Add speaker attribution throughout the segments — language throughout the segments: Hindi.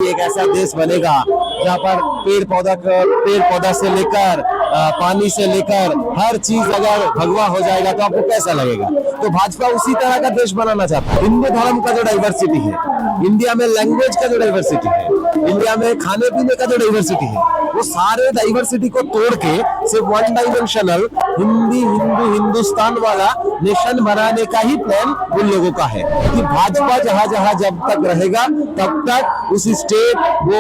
Speaker 1: एक ऐसा देश बनेगा जहाँ पर पेड़ पौधा से लेकर पानी से लेकर हर चीज अगर भगवा हो जाएगा तो आपको कैसा लगेगा। तो भाजपा उसी तरह का देश बनाना चाहता है। हिंदू धर्म का जो डाइवर्सिटी है, इंडिया में लैंग्वेज का जो डाइवर्सिटी है, इंडिया में खाने पीने का जो डाइवर्सिटी है, वो सारे डाइवर्सिटी को तोड़ के सिर्फ वन डायमेंशनल हिंदुस्तान वाला नेशन बनाने का ही प्लान उन लोगों का है कि भाजपा जहां जहां जब तक रहेगा तब तक उस स्टेट वो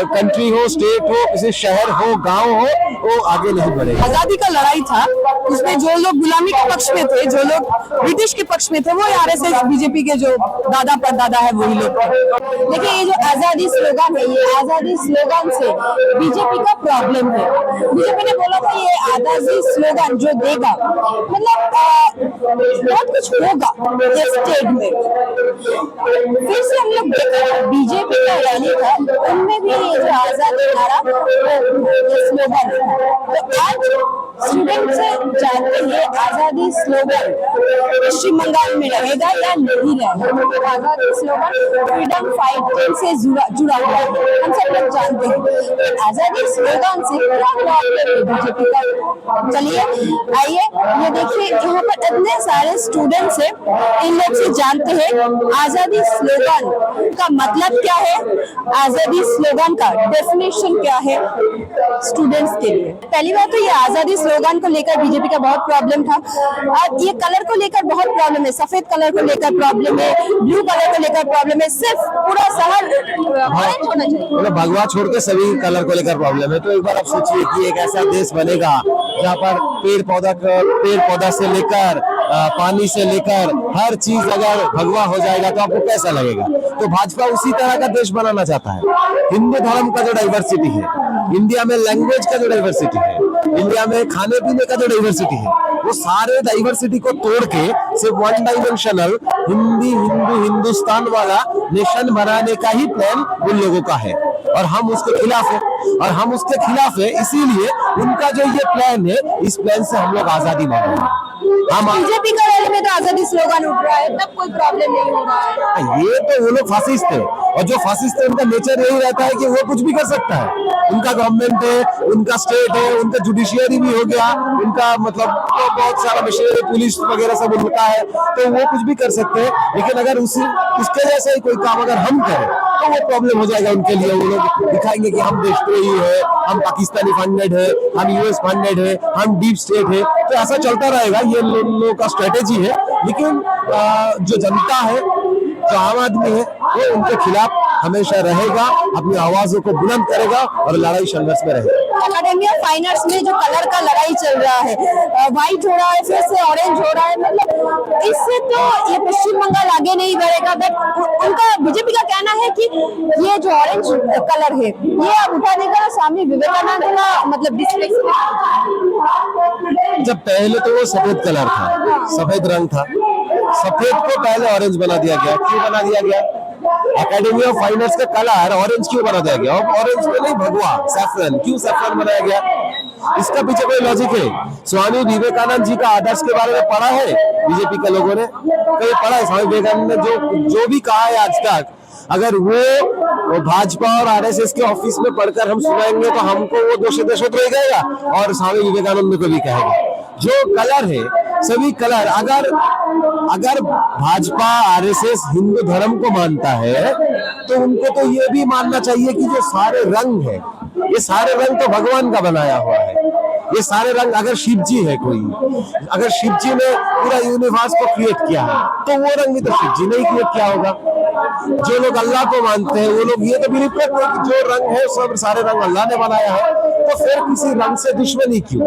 Speaker 1: कंट्री हो, स्टेट हो, किसी शहर हो, गांव हो, वो आगे नहीं बढ़ेगा।
Speaker 2: आजादी का लड़ाई था, उसमें जो लोग गुलामी के पक्ष में थे, जो लोग ब्रिटिश के पक्ष में थे, वो आरएसएस बीजेपी के जो दादा परदादा है वही लोग। देखिए ये जो आजादी स्लोगन है, ये आजादी स्लोगन से बीजेपी का प्रॉब्लम है। बीजेपी ने बोला था ये आजादी स्लोगन जो देगा मतलब बहुत कुछ होगा इस स्टेट में। फिर से हम लोग देखा बीजेपी का रैली था, उनमें भी ये जो आजादी नारा स्लोगन है। तो आज स्टूडेंट से जानते हैं आजादी स्लोगन पश्चिम बंगाल में रहेगा या नहीं रहेगा। आजादी स्लोगन फ्रीडम फाइटिंग से जुड़ा हुआ है, हम सब लोग जानते हैं। आजादी स्लोगन से क्या बीजेपी का। चलिए आइए ये देखिए, यहाँ पर इतने सारे स्टूडेंट्स है, इन लोग से जानते हैं आजादी स्लोगन का मतलब क्या है, आजादी स्लोगन का डेफिनेशन क्या है स्टूडेंट्स के लिए। पहली बात तो ये आजादी स्लोगन को लेकर बीजेपी का बहुत प्रॉब्लम था। अब ये कलर को लेकर बहुत प्रॉब्लम है, सफेद कलर को लेकर प्रॉब्लम है, ब्लू कलर को लेकर प्रॉब्लम है, सिर्फ पूरा शहर ऑरेंज होना चाहिए।
Speaker 1: मतलब भगवा छोड़ के सभी कलर को लेकर प्रॉब्लम है। तो एक बार आप सोचिए कि एक ऐसा देश बनेगा जहाँ पर पेड़ पौधा से लेकर पानी से लेकर हर चीज अगर भगवा हो जाएगा तो आपको कैसा लगेगा। तो भाजपा उसी तरह का देश बनाना चाहता है। हिंदू धर्म का जो डाइवर्सिटी है, इंडिया में लैंग्वेज का जो डाइवर्सिटी है, इंडिया में खाने पीने का जो डाइवर्सिटी है, वो सारे डाइवर्सिटी को तोड़ के सिर्फ वन डायमेंशनल हिंदुस्तान वाला नेशन बनाने का ही प्लान उन लोगों का है और हम उसके खिलाफ है। इसीलिए उनका जो ये प्लान है, इस प्लान से हम लोग आजादी मांग रहे हैं।
Speaker 2: बीजेपी का रैली में तो आजादी स्लोगन उठ रहा है, तब कोई प्रॉब्लम नहीं हो रहा है।
Speaker 1: ये तो वो लोग फासिस्ट है, और जो फासिस्ट है उनका नेचर यही रहता है कि वो कुछ भी कर सकता है। उनका गवर्नमेंट है, उनका स्टेट है, उनका जुडिशियरी भी हो गया, उनका मतलब तो बहुत सारा मशीनरी पुलिस वगैरह सब उनका है, तो वो कुछ भी कर सकते हैं। लेकिन अगर उसके जैसे ही कोई काम अगर हम करें तो वो प्रॉब्लम हो जाएगा उनके लिए। वो लोग दिखाएंगे कि हम देशद्रोही है, हम पाकिस्तानी फंडेड है, हम यूएस फंडेड है, हम डीप स्टेट है। तो ऐसा चलता रहेगा, ये लोगों का स्ट्रेटेजी है। लेकिन जो जनता है, जो आम आदमी है, वो उनके खिलाफ हमेशा रहेगा, अपनी आवाजों को बुलंद करेगा और लड़ाई संघर्ष में रहेगा।
Speaker 2: एकेडमी ऑफ फाइनर्स में जो कलर का लड़ाई चल रहा है, व्हाइट हो रहा है, फिर से ऑरेंज हो रहा है, मतलब इससे तो ये पश्चिम बंगाल आगे नहीं बढ़ेगा। बट उनका बीजेपी का कहना है कि ये जो ऑरेंज कलर है ये अब उठाने का स्वामी विवेकानंद का मतलब डिस्प्ले।
Speaker 1: जब पहले तो वो सफेद कलर था, सफेद रंग था, सफेद को पहले ऑरेंज बना दिया गया। क्यों बना दिया गया? एकेडमी ऑफ फाइनर्स का कलर ऑरेंज क्यों बना दिया गया? ऑरेंज में नहीं, भगवा सैफरन। क्यों सैफरन बनाया गया? इसका पीछे कोई लॉजिक है? स्वामी विवेकानंद जी का आदर्श के बारे में पढ़ा है बीजेपी के लोगों ने? कहीं पढ़ा है? स्वामी विवेकानंद ने जो भी कहा है आज तक, अगर वो भाजपा और आरएसएस के ऑफिस में पढ़कर हम सुनाएंगे तो हमको वो दोष रह जाएगा और स्वामी विवेकानंद को भी कहेगा। जो कलर है, सभी कलर, अगर भाजपा आरएसएस हिंदू धर्म को मानता है तो उनको तो ये भी मानना चाहिए कि जो सारे रंग है, ये सारे रंग तो भगवान का बनाया हुआ है। ये सारे रंग, अगर शिव जी है कोई, अगर शिव जी ने पूरा यूनिवर्स को क्रिएट किया है तो वो रंग भी तो शिव जी ने ही क्रिएट किया होगा। जो लोग अल्लाह को मानते हैं वो लोग ये तो बिलीव करते हैं कि जो रंग है सब सारे रंग अल्लाह ने बनाया है। तो फिर किसी रंग से दुश्मनी क्यों?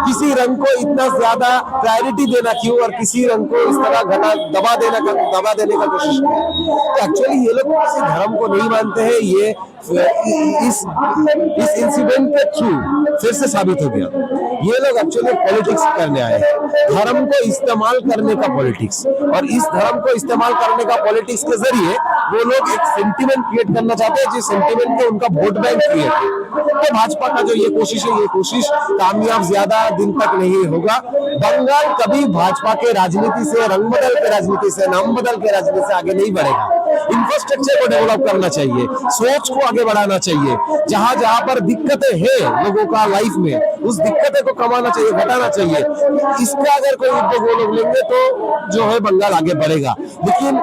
Speaker 1: किसी रंग को इतना ज्यादा प्रायोरिटी देना क्यों और किसी रंग को इस तरह दबा देने का कोशिश किया? तो एक्चुअली ये लोग किसी धर्म को नहीं मानते हैं। ये इस इंसिडेंट के थ्रू फिर से साबित हो गया। ये लोग एक्चुअली पॉलिटिक्स करने आए हैं, धर्म को इस्तेमाल करने का पॉलिटिक्स, और इस धर्म को इस्तेमाल करने का पॉलिटिक्स के जरिए वो लोग एक सेंटिमेंट क्रिएट करना चाहते हैं, जिस सेंटिमेंट पे उनका वोट बैंक क्रिएट है। तो भाजपा का जो ये कोशिश है, ये कोशिश कामयाब ज्यादा दिन तक नहीं होगा। बंगाल कभी भाजपा के राजनीति से, रंग बदल के राजनीति से, नाम बदल के राजनीति से आगे नहीं बढ़ेगा। इंफ्रास्ट्रक्चर को डेवलप करना चाहिए, सोच को आगे बढ़ाना चाहिए, जहां जहां पर दिक्कतें हैं लोगों का लाइफ में, उस दिक्कतें को कमाना चाहिए, घटाना चाहिए। इसका अगर कोई उद्योग वो लोग लेंगे तो जो है बंगाल आगे बढ़ेगा। लेकिन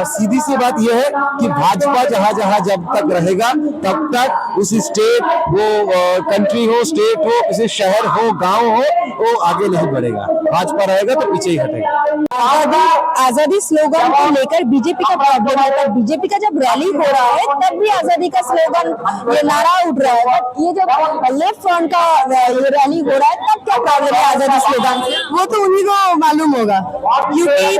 Speaker 1: सीधी सी बात यह है कि भाजपा जहां जहां जब तक रहेगा तब तक उस स्टेट, वो कंट्री हो, स्टेट हो, किसी शहर हो, गांव हो, वो आगे नहीं बढ़ेगा। भाजपा रहेगा तो पीछे ही हटेगा।
Speaker 2: आजादी स्लोगन को लेकर बीजेपी का प्रॉब्लम है, तब बीजेपी का जब रैली हो रहा है तब भी आजादी का स्लोगन, ये नारा उठ रहा है, बट ये जब लेफ्ट फ्रंट का ये रैली हो रहा है तब क्या प्रॉब्लम है आजादी स्लोगन से? वो तो उन्हीं को मालूम होगा, क्योंकि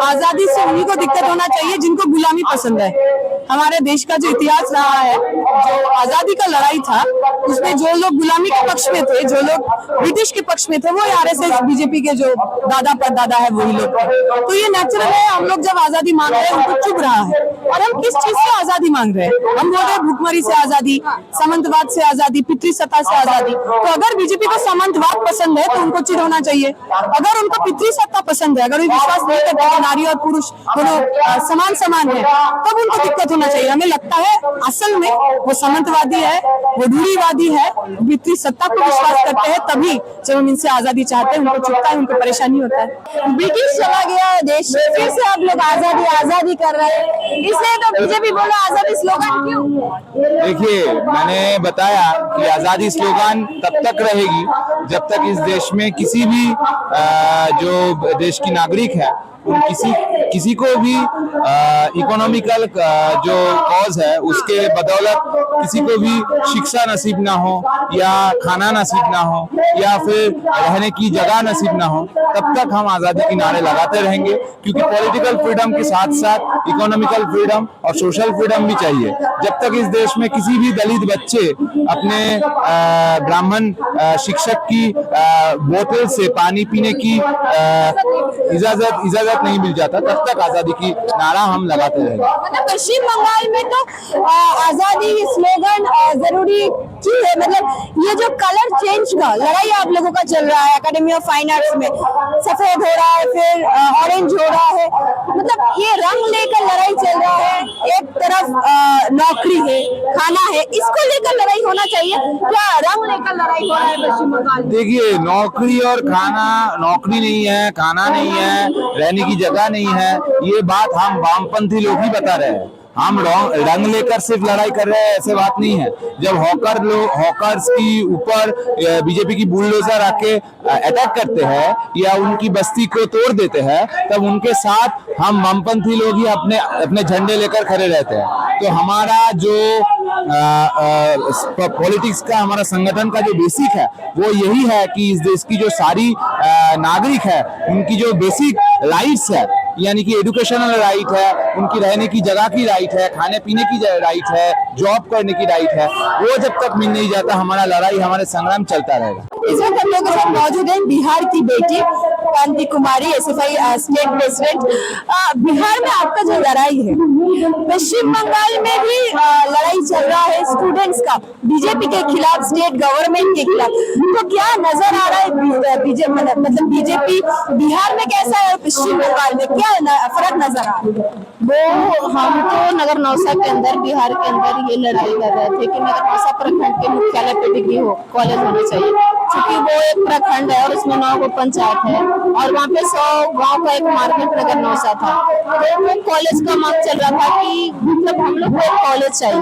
Speaker 2: आजादी से उन्हीं को दिक्कत होना चाहिए जिनको गुलामी पसंद है। हमारे देश का जो इतिहास रहा है, जो आजादी का लड़ाई था, उसमें जो लोग गुलामी के पक्ष में थे, जो लोग ब्रिटिश के पक्ष में थे, वो आरएसएस बीजेपी के जो दादा परदादा है वही लोग। तो ये नेचुरल है, हम लोग जब आजादी मांग रहे हैं उनको चुभ रहा है। और हम किस चीज से आजादी मांग रहे हैं? हम बोल रहे हैं भुखमरी से आजादी, सामंतवाद से आजादी, पितृसत्ता से आजादी। तो अगर बीजेपी को सामंतवाद पसंद है तो उनको चिढ़ होना चाहिए। अगर उनको पितृसत्ता पसंद है, अगर वो विश्वास नहीं करते कि नारी और पुरुष दोनों समान समान है, तब उनको दिक्कत होना चाहिए। हमें लगता है असल में वो सामंतवादी है, वो रूढ़िवादी है, पितृसत्ता को विश्वास करते हैं, तभी जब हम इनसे आजादी चाहते हैं उनको चुभता है, उनको परेशानी होता है। ब्रिटिश चला गया है देश से, फिर से आप लोग आजादी आजादी कर रहे हैं, इसलिए तो बीजेपी बोला आजादी स्लोगन क्यों?
Speaker 3: देखिए, मैंने बताया कि आजादी स्लोगन तब तक रहेगी जब तक इस देश में किसी भी जो देश की नागरिक है, उन किसी को भी इकोनॉमिकल जो कॉज है उसके बदौलत किसी को भी शिक्षा नसीब ना हो, या खाना नसीब ना हो, या फिर रहने की जगह नसीब ना हो, तब तक हम आजादी के नारे लगाते रहेंगे। क्योंकि पॉलिटिकल फ्रीडम के साथ साथ इकोनॉमिकल फ्रीडम और सोशल फ्रीडम भी चाहिए। जब तक इस देश में किसी भी दलित बच्चे अपने ब्राह्मण शिक्षक की बोतल से पानी पीने की इजाजत नहीं मिल जाता, तब तक आजादी की नारा हम लगाते रहेंगे।
Speaker 2: मतलब पश्चिम बंगाल में तो आजादी स्लोगन जरूरी क्यों है? मतलब ये जो कलर चेंज का लड़ाई आप लोगों का चल रहा है एकेडमी ऑफ फाइन आर्ट्स में, सफेद हो रहा है, फिर ऑरेंज हो रहा है, मतलब ये रंग लेकर लड़ाई चल रहा है। एक तरफ नौकरी है, खाना है, इसको लेकर लड़ाई होना चाहिए, क्या रंग लेकर लड़ाई हो रहा है पश्चिम बंगाल में?
Speaker 3: देखिए, नौकरी और खाना, नौकरी नहीं है, खाना नहीं है, रहने की जगह नहीं है, ये बात हम वामपंथी लोग ही बता रहे हैं। हम रंग लेकर सिर्फ लड़ाई कर रहे हैं, ऐसे बात नहीं है। जब हॉकर्स की ऊपर बीजेपी की बुलडोजर आके अटैक करते हैं या उनकी बस्ती को तोड़ देते हैं, तब उनके साथ हम वामपंथी लोग ही अपने झंडे लेकर खड़े रहते हैं। तो हमारा जो पॉलिटिक्स का, हमारा संगठन का जो बेसिक है वो यही है कि इस देश की जो सारी नागरिक है, उनकी जो बेसिक राइट्स है, यानी कि एजुकेशनल राइट है, उनकी रहने की जगह की राइट है, खाने पीने की राइट है, जॉब करने की राइट है, वो जब तक मिल नहीं जाता हमारा लड़ाई, हमारे संग्राम चलता रहेगा।
Speaker 2: इस वक्त हम लोग के साथ मौजूद हैं बिहार की बेटी कांति कुमारी, एसएफआई स्टेट प्रेसिडेंट। बिहार में आपका जो लड़ाई है, पश्चिम बंगाल में भी लड़ाई चल रहा है स्टूडेंट्स का बीजेपी के खिलाफ, स्टेट गवर्नमेंट के खिलाफ, तो क्या नजर आ रहा है मतलब बीजेपी बिहार में कैसा है और पश्चिम बंगाल में क्या फर्क नजर आ रहा है?
Speaker 4: वो हम तो नगर नौसा के अंदर, बिहार के अंदर ये लड़ाई कर रहे थे कि नगर नौसा प्रखंड के मुख्यालय पे डिग्री कॉलेज होना चाहिए, क्योंकि वो एक प्रखंड है और उसमें 9 पंचायत है और वहाँ पे 100 गांव का एक मार्केट नगर नौसा था। तो वो कॉलेज का मांग चल रहा था कि मतलब हम लोग को एक कॉलेज चाहिए,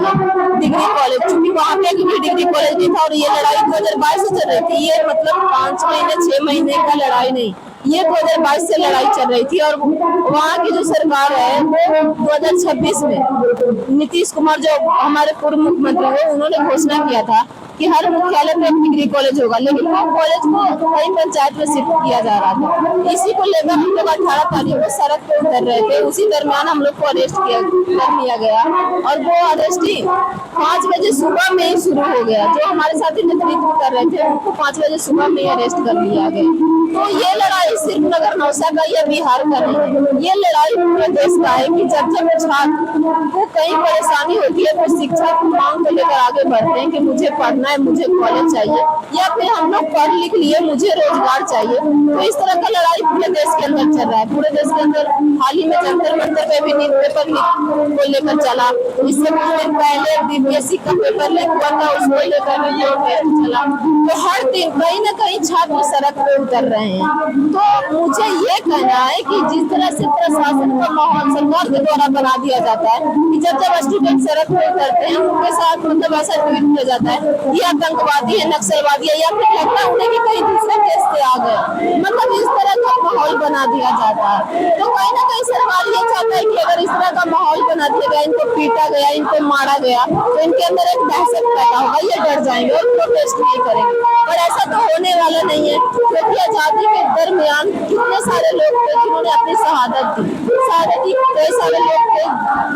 Speaker 4: डिग्री कॉलेज, क्योंकि वहाँ पे कोई डिग्री कॉलेज नहीं था। और ये लड़ाई 2022 से चल रही थी, ये मतलब 5 महीने 6 महीने का लड़ाई नहीं, ये 2022 से लड़ाई चल रही थी। और वहाँ की जो सरकार है वो 2026 में नीतीश कुमार जो हमारे पूर्व मुख्यमंत्री है, उन्होंने घोषणा किया था कि हर मुख्यालय पे एक डिग्री कॉलेज होगा, लेकिन वो कॉलेज को कई पंचायत में शिफ्ट किया जा रहा था। इसी को लेकर हम लोग 18 तारीख को सड़क पे उतर रहे थे। उसी दरमियान हम लोग को अरेस्ट कर लिया गया और वो अरेस्ट ही 5 बजे सुबह में ही शुरू हो गया। जो हमारे साथी नेतृत्व कर रहे थे उनको 5 बजे सुबह में ही अरेस्ट कर लिया गया। तो ये लड़ाई सिर्फ नगर नौसा का या बिहार का नहीं है, ये लड़ाई पूरे देश का है कि जब जब छात्र को कहीं परेशानी होती है तो शिक्षा की मांग को लेकर आगे बढ़ते हैं कि मुझे पढ़ना है, मुझे कॉलेज चाहिए, या फिर हम लोग पढ़ लिख लिए मुझे रोजगार चाहिए। तो इस तरह का लड़ाई पूरे देश के अंदर चल रहा है। पूरे देश के अंदर हाल ही में जंतर मंतर पे भी न्यूज पेपर को लेकर चला। इससे कुछ दिन पहले बीपीएससी का पेपर लीक हुआ था, उसको लेकर भी चला। तो हर दिन कहीं ना कहीं छात्र सड़क पे उतर रहे हैं। तो मुझे ये कहना है कि जिस तरह से प्रशासन का माहौल सरकार के द्वारा बना दिया जाता है कि जब जब स्टूडेंट सड़क पे उतरते हैं उनके साथ मतलब ऐसा ट्वीट किया जाता है ये आतंकवादी है, नक्सलवादी है, या फिर लगता है उन्हें कि कहीं दूसरे देश से आ गए, मतलब इस तरह का माहौल बना दिया जाता है। तो कहीं ना कहीं सरकार ये चाहता है कि अगर इस तरह का माहौल बना दिया गया, इनको पीटा गया, इनको मारा गया, तो इनके अंदर एक दहशत पैदा होगा, ये डर जाएंगे और प्रोटेस्ट नहीं करेंगे। पर ऐसा तो होने वाला नहीं है, क्योंकि आजादी के दरमियान कितने सारे लोग थे जिन्होंने अपनी शहादत दी। कई सारे लोग थे,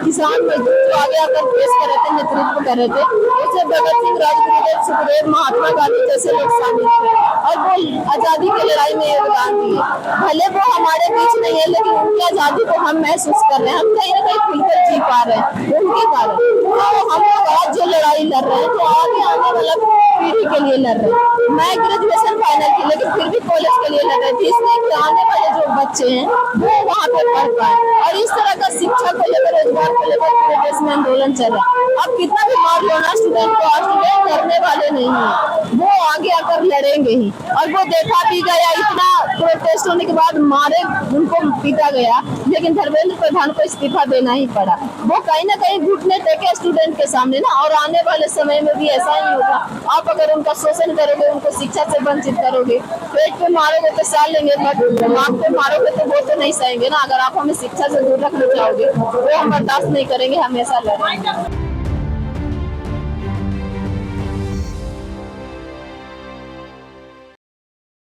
Speaker 4: किसान मजदूर जो आगे आकर पेश कर रहे थे, नेतृत्व कर रहे थे, जैसे भगत सिंह, राजगुरुदेव, सुखदेव, महात्मा गांधी जैसे लोग शामिल थे और वो आजादी की लड़ाई में योगदान दिए। भले वो हमारे बीच नहीं है, लेकिन उनकी आजादी को हम महसूस कर रहे हैं, हम कहीं ना कहीं खुलकर जी पा रहे हैं उनके कारण। तो हम लोग आज जो लड़ाई लड़ रहे हैं तो आगे आने वाला पीढ़ी के लिए लड़ रहे हैं। मैं ग्रेजुएशन फाइनल की, लेकिन फिर भी कॉलेज के लिए लड़ रही थी, इसलिए कि आने वाले जो बच्चे हैं वो वहाँ पे पढ़ पाए। और इस तरह का शिक्षा को लेकर, रोजगार को लेकर पूरे देश में आंदोलन चल रहा है। अब कितना भी मार लो ना स्टूडेंट को, स्टूडेंट करने वाले नहीं है, वो आगे आकर लड़ेंगे ही। और वो देखा भी गया, इतना प्रोटेस्ट होने के बाद मारे उनको पीटा गया, लेकिन धर्मेंद्र प्रधान को इस्तीफा देना ही पड़ा। वो कहीं ना कहीं घुटने टेके स्टूडेंट के सामने ना, और आने वाले समय में भी ऐसा ही होगा। आप अगर उनका शोषण करोगे, उनको शिक्षा से वंचित करोगे, पेट पे मारोगे तो सह लेंगे, बट दिमाग पे मारोगे तो वो तो नहीं सहेंगे ना। अगर आप हमें शिक्षा से दूर रखना चाहोगे वो हम बर्दाश्त नहीं करेंगे, हमेशा लड़ेंगे।